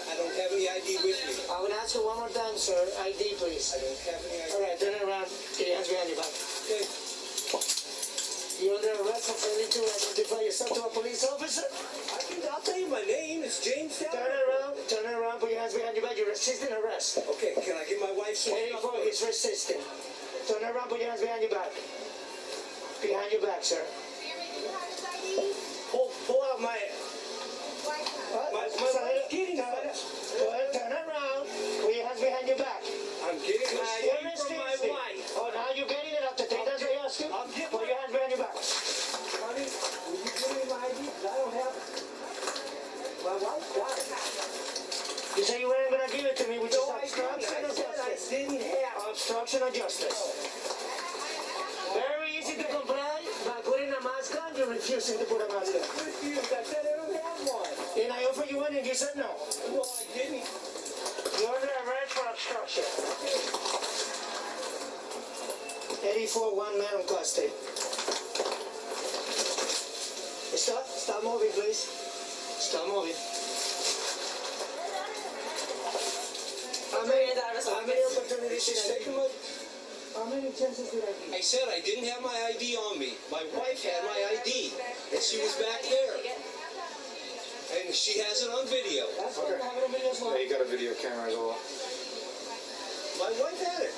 I don't have any ID with me. I will ask you one more time, sir. ID, please. I don't have any ID. Alright, turn around. Get your hands behind your back. Okay. You're under arrest for failing to identify yourself to a police officer? I'll tell you my name. It's James Town. Turn around, put your hands behind your back. You're resisting arrest. Okay, can I get my wife's name? 84 is resisting. Turn around, put your hands behind your back. Behind your back, sir. Pull out my... Turn around, put your hands behind your back. I'm getting my ID from my wife. Oh, now you're getting it after 10. That's what I asked you. Put your hands behind your back. Honey, will you give me my ID? Because I don't have it. My wife got it. You said you weren't going to give it to me, which is No, I obstruction of didn't. I justice. didn't have it. Obstruction of justice. Very easy to comply by putting a mask on. You're refusing to put a mask on. Refused. I said I don't have one. And I offered you one and you said no. No, I didn't. You're under arrest for obstruction. 84, one man on custody. Stop moving, please. Stop moving. How many opportunities did I give you? How many chances did I give you? I said I didn't have my ID on me. My wife had my ID, and she was back there. And she has it on video. That's what I have it on video as well. You got a video camera as well. My wife had it.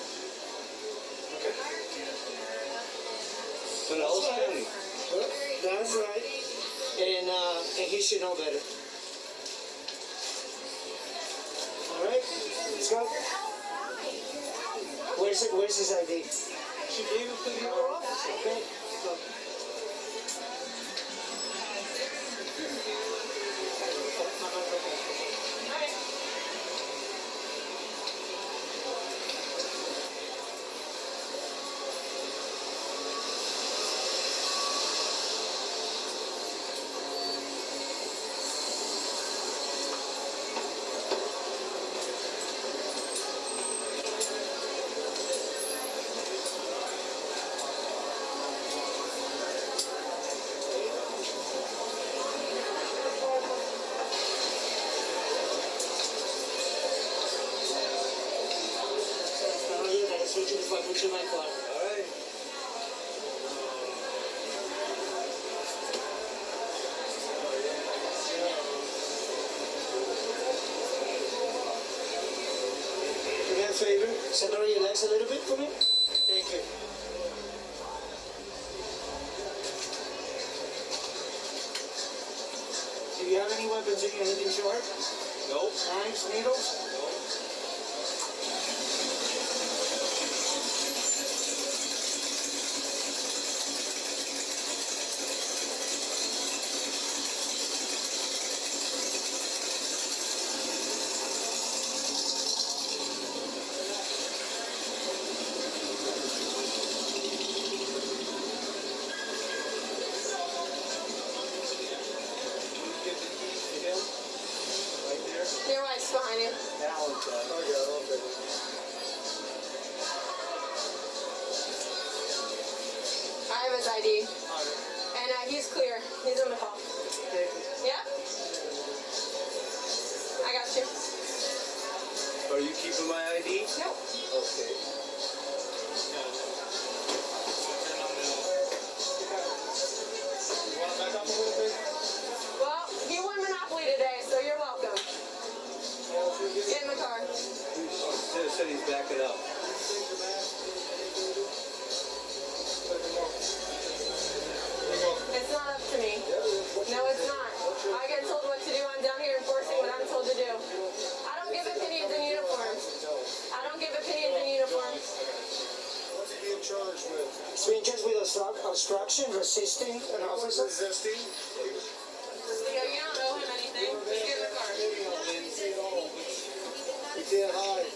Okay. But I was county. That's right. And he should know better. All right, let's go. Where's his ID? She gave it to the other officer. Okay. Go. Put you in my car. All right. Do me a favor, separate your legs a little bit for me. Thank you. Do you have any weapons in you, anything sharp? Nope. Knives, needles? Your wife's behind you. I have his ID. And he's clear. He's in the call. Yeah? I got you. Are you keeping my ID? No. Okay. You want to back up a little bit? Well, he won Monopoly today, so you're welcome. Get in the car. He said he's backing up. There you go. obstruction, resisting an officer? Resisting? Leo, you don't owe him anything. Just get in the car. We can't hide.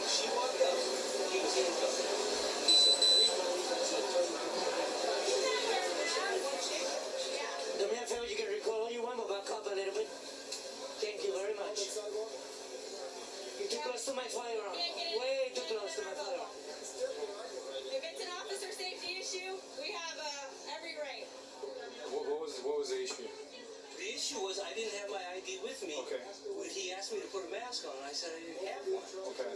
She walked up, he was handcuffed. Do me a favor, you can record all you want, but back up a little bit. Thank you very much. You're too close to my firearm. Way too close to my firearm. If it's an officer safety issue, we have every right. What was the issue? The issue was I didn't have my ID with me. Okay. When he asked me to put a mask on, I said I didn't have one. Okay.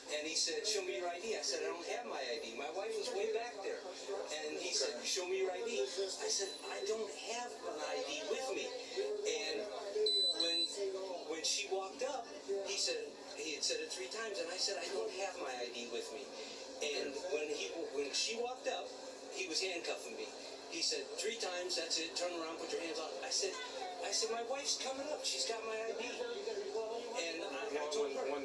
And he said, show me your ID. I said, I don't have my ID. My wife was way back there. And he said, show me your ID. I said, I don't have an ID with me. And when she walked up, he had said it 3 times, and I said, I don't have my ID with me. And when she walked up, he was handcuffing me. He said 3 times, that's it, turn around, put your hands on. I said, my wife's coming up, she's got my ID. And I told her. When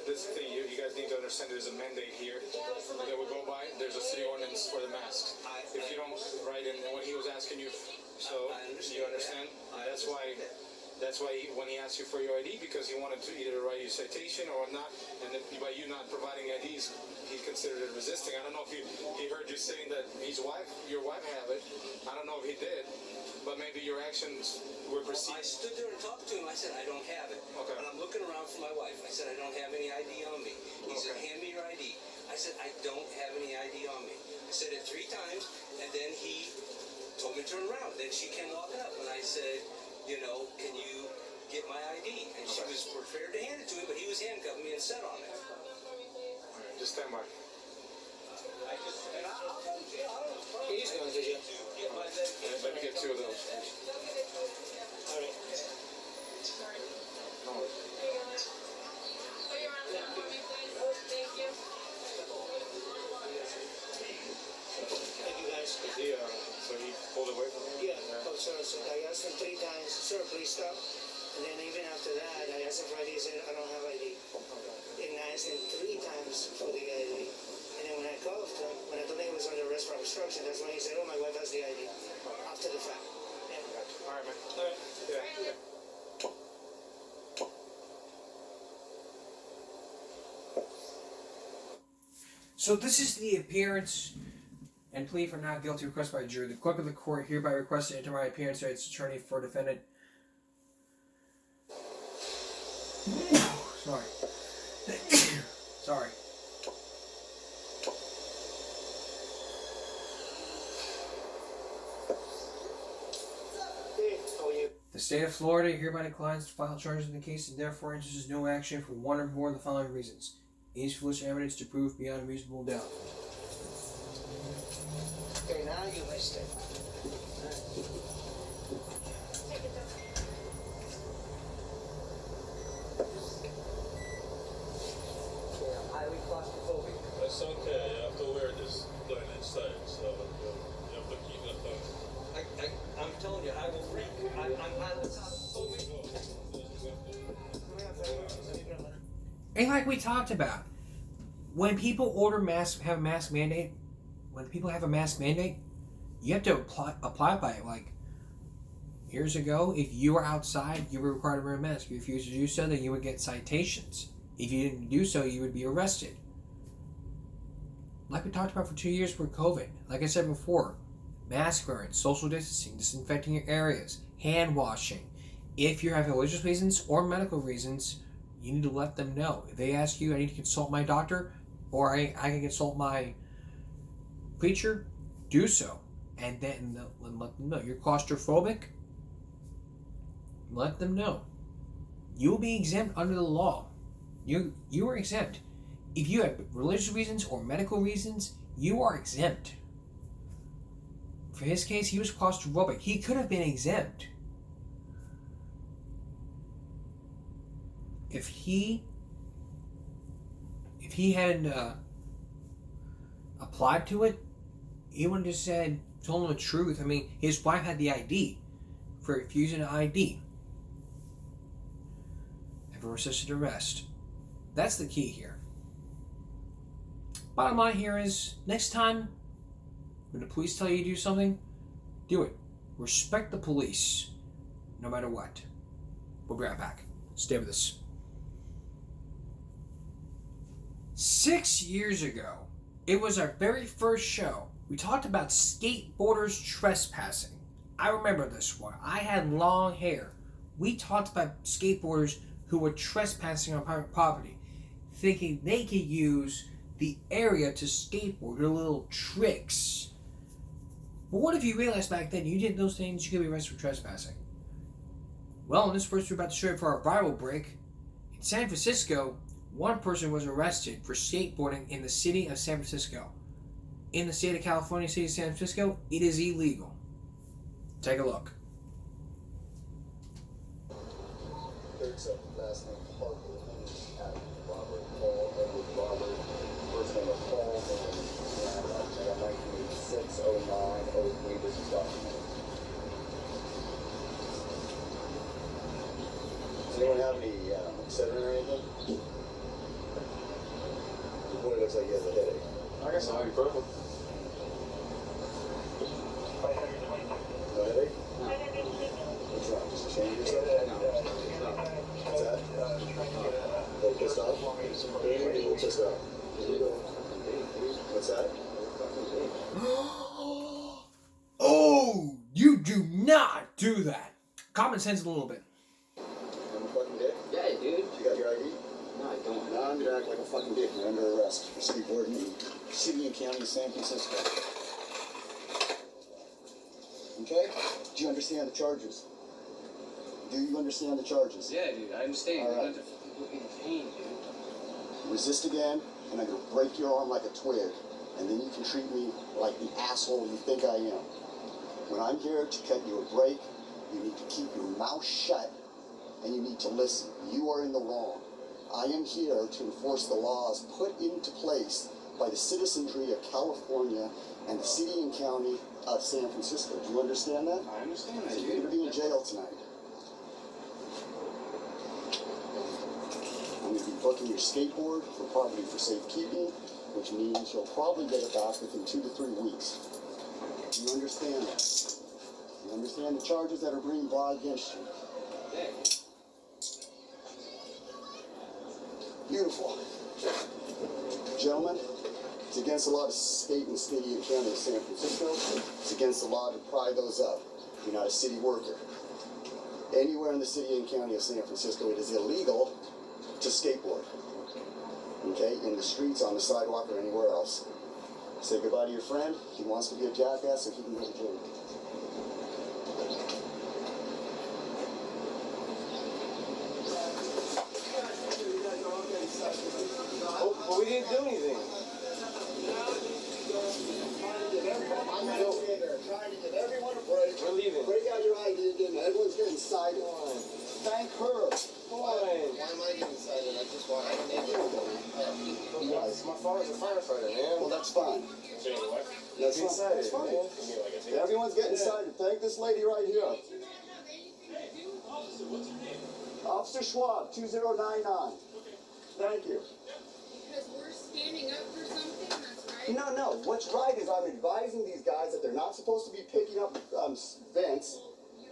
this thing, you guys need to understand there's a mandate here that we go by. There's a city ordinance for the masks. If you don't, right, and when he was asking you, so you understand? That's why when he asked you for your ID, because he wanted to either write you a citation or not, and then by you not providing IDs, he considered it resisting. I don't know if he heard you saying that your wife have it. I don't know if he did, but maybe your actions were perceived. I stood there and talked to him. I said, I don't have it. Okay. And I'm looking around for my wife. I said, I don't have any ID on me. He said, hand me your ID. I said, I don't have any ID on me. I said it 3 times, and then he told me to turn around. Then she came walking up, and I said, can you get my ID? And she was prepared to hand it to him, but he was handcuffing me and sat on it. All right, just stand by. He's going to jail. Let me get 2 of those. All right. No worries. Put your arms down for me, please. Thank you. Thank you, guys. So he pulled away from you? Yeah. Oh, so I asked him 3 times, sir, please stop. And then even after that, I asked him for ID. He said, I don't have ID. And I asked him 3 times for the ID. And then when I called him, when I told him he was under arrest for obstruction, that's when he said, oh, my wife has the ID. After the fact. Yeah. All right, man. All right. Yeah. So this is the appearance and plea for not guilty request by jury. The clerk of the court hereby requests to enter my appearance as attorney for defendant. Sorry. Sorry. The state of Florida hereby declines to file charges in the case and therefore enters no action for one or more of the following reasons. Insufficient evidence to prove beyond a reasonable doubt. Okay, now you missed it. I'm highly claustrophobic. That's okay. You have to wear this going inside, so you have to keep that thing. I'm telling you, I will freak. I'm highly claustrophobic. And like we talked about, when people have a mask mandate, you have to apply by it. Like, years ago, if you were outside, you were required to wear a mask. If you refused to do so, then you would get citations. If you didn't do so, you would be arrested. Like we talked about for 2 years for COVID. Like I said before, mask wearing, social distancing, disinfecting your areas, hand washing. If you have religious reasons or medical reasons, you need to let them know. If they ask you, I need to consult my doctor, or I can consult my preacher, do so. And then let them know. You're claustrophobic? Let them know. You will be exempt under the law. You are exempt. If you have religious reasons or medical reasons, you are exempt. For his case, he was claustrophobic. He could have been exempt. If he had applied to it, he would have just told him the truth. I mean, his wife had the ID for refusing an ID and for resisted arrest. That's the key here. Bottom line here is, next time when the police tell you to do something, do it. Respect the police, no matter what. We'll be right back. Stay with us. 6 years ago, it was our very first show. We talked about skateboarders trespassing. I remember this one. I had long hair. We talked about skateboarders who were trespassing on private property, thinking they could use the area to skateboard, their little tricks. But what if you realized back then you did those things, you could be arrested for trespassing? Well, in this first we're about to show you for our viral break, in San Francisco, one person was arrested for skateboarding in the city of San Francisco. In the state of California, city of San Francisco, it is illegal. Take a look. Last name Parker, at Robert Paul, Edward Robert, first name of Paul, and 1986, 09, 03, this is documented. Does anyone have any Excedrin or anything? The boy looks like he has a headache. I got some ibuprofen. No headache? What's wrong? Just change yourself? What's that? A little pissed off? A little pissed off. What's that? Oh, you do not do that. Common sense a little bit. I'm a fucking dick? Yeah, dude. You got your ID? No, I don't. Now I'm gonna act like a fucking dick. You're under arrest for skateboarding in city and county of San Francisco. Okay? Do you understand the charges? Do you understand the charges? Yeah, dude, I understand. All right. I'm not fucking pain, dude. Resist again, and I'm gonna break your arm like a twig, and then you can treat me like the asshole you think I am. When I'm here to cut you a break, you need to keep your mouth shut, and you need to listen. You are in the wrong. I am here to enforce the laws put into place by the citizenry of California and the city and county of San Francisco. Do you understand that? I understand that, So dude. you're gonna be in jail tonight. I'm gonna be booking your skateboard for property for safekeeping, which means you'll probably get it back within 2 to 3 weeks. Do you understand that? You understand the charges that are being brought against you? Yeah. Beautiful. Gentlemen, it's against the law to skate in the city and county of San Francisco. It's against the law to pry those up. You're not a city worker. Anywhere in the city and county of San Francisco, it is illegal to skateboard. Okay? In the streets, on the sidewalk, or anywhere else. Say goodbye to your friend. He wants to be a jackass so he can go to jail. But we didn't do anything. Trying to give everyone a break. We're leaving. Break out your ID again. Everyone's getting cited. Thank her. Why am I getting cited? I just want to make it. Guys, My father's a firefighter, man. well, that's fine. That's Getting fine. cited, That's fine. man. Everyone's getting cited. Thank this lady right here. Officer Schwab, 2099. Thank you. Because we're standing up for something, that's right. No. What's right is I'm advising these guys that they're not supposed to be picking up vents.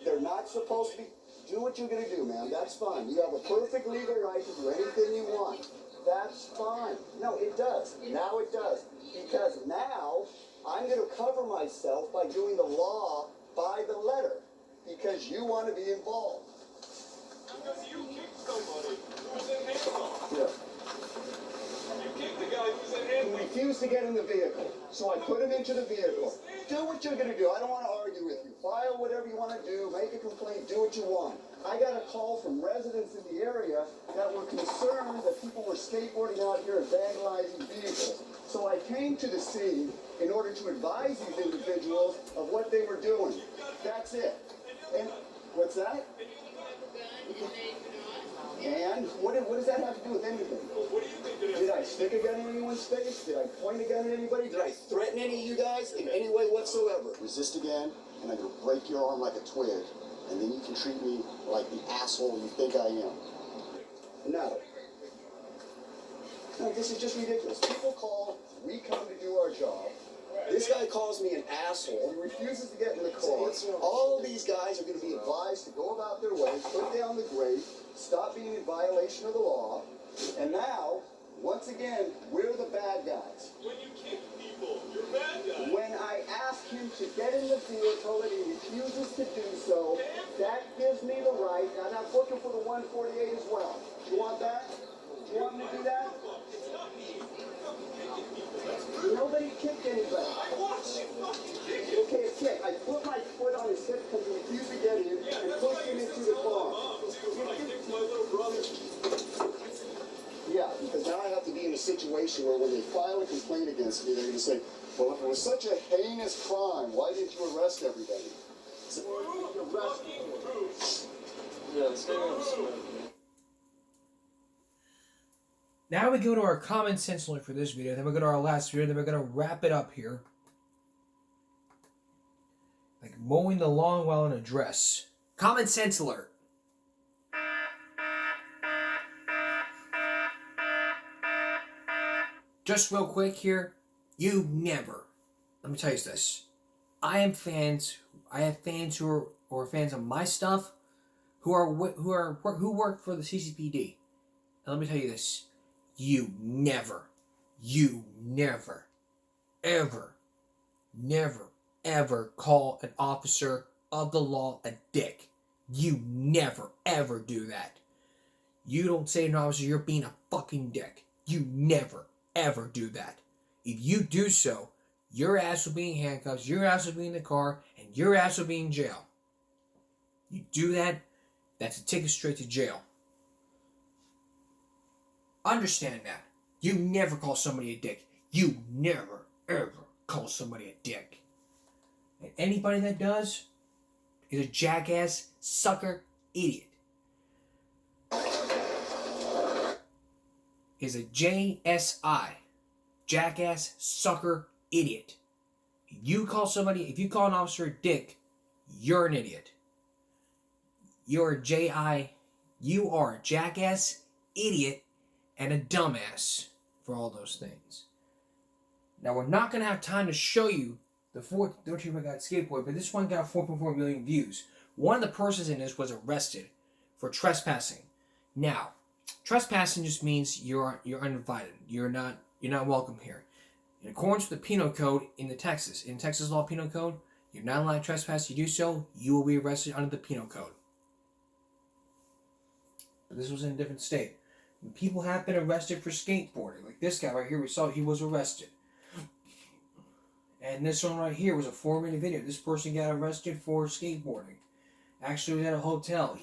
They're not supposed to be. Do what you're gonna do, man. That's fine. You have a perfect legal right to do anything you want. That's fine. No, it does. Now it does. Because now I'm gonna cover myself by doing the law by the letter. Because you want to be involved. Because you kicked somebody who was in handcuffs. Yeah. You kicked the guy who was in He handcuffs. refused to get in the vehicle, so I put him into the vehicle. Do what you're gonna do. I don't want to argue with you. File whatever you want to do. Make a complaint. Do what you want. I got a call from residents in the area that were concerned that people were skateboarding out here and vandalizing vehicles. So I came to the scene in order to advise these individuals of what they were doing. That's it. And what's that? And what does that have to do with anything? Did I stick a gun in anyone's face? Did I point a gun at anybody? Did I threaten any of you guys in any way whatsoever? Resist again, and I'm gonna break your arm like a twig, and then you can treat me like the asshole you think I am. No. No, this is just ridiculous. People call, we come to do our job. This guy calls me an asshole. He refuses to get in the car. All of these guys are going to be advised to go about their way, put down the grate, stop being in violation of the law. And now, once again, we're the bad guys. When you kick people, you're bad guys. When I ask him to get in the vehicle and he refuses to do so, that gives me the right, and I'm looking for the 148 as well. You want that? You want me to do that? Nobody kicked anybody. Okay, a kick. I put my foot on his hip because he refused to get in and pushed him into the car. Yeah, because now I have to be in a situation where when they file a complaint against me, they're going to say, well, if it was such a heinous crime, why didn't you arrest everybody? So, Yeah, it's going Now we go to our common sense alert for this video, then we go to our last video, then we're going to wrap it up here. Like mowing the lawn while in a dress. Common sense alert. Just real quick here, you never, let me tell you this, I have fans who are fans of my stuff, who work for the CCPD. And let me tell you this, you never, ever call an officer of the law a dick. You never, ever do that. You don't say to an officer, you're being a fucking dick. You never, ever do that. If you do so, your ass will be in handcuffs, your ass will be in the car, and your ass will be in jail. You do that, that's a ticket straight to jail. Understand that. You never call somebody a dick. You never, ever call somebody a dick. And anybody that does is a jackass, sucker, idiot. Is a JSI. Jackass, sucker, idiot. If you call an officer a dick, you're an idiot. You're a JI. You are a jackass, idiot, and a dumbass for all those things. Now, we're not going to have time to show you the 13 guy skateboard, but this one got 4.4 million views. One of the persons in this was arrested for trespassing. Now, trespassing just means you're uninvited. You're not welcome here. In accordance with the Penal Code in Texas law Penal Code, you're not allowed to trespass. You do so, you will be arrested under the Penal Code. But this was in a different state. And people have been arrested for skateboarding. Like this guy right here, we saw he was arrested. And this one right here was a 4-minute video. This person got arrested for skateboarding. Actually, it was at a hotel.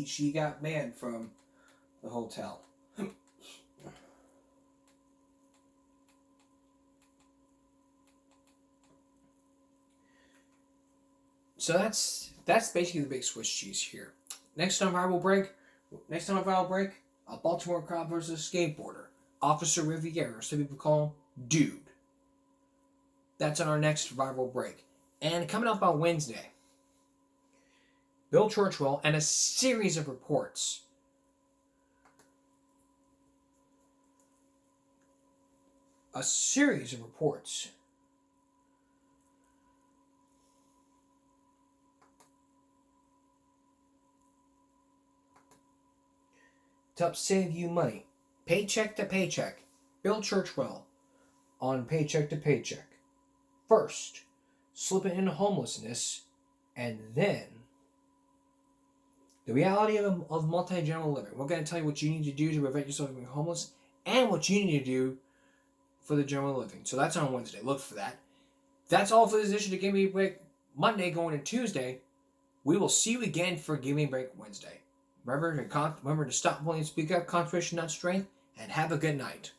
She got banned from the hotel. So that's basically the big Swiss cheese here. Next time I will break, a Baltimore cop versus a skateboarder. Officer Riviera, some people call him Dude. That's on our next survival break. And coming up on Wednesday, Bill Churchwell and a series of reports. To help save you money. Paycheck to paycheck. Bill Churchwell on Paycheck to Paycheck. First, slipping into homelessness, and then the reality of multi-general living. We're going to tell you what you need to do to prevent yourself from being homeless and what you need to do for the general living. So that's on Wednesday. Look for that. That's all for this edition of Give Me a Break Monday going to Tuesday. We will see you again for Give Me a Break Wednesday. Remember to stop bullying, speak up, concentration, not strength, and have a good night.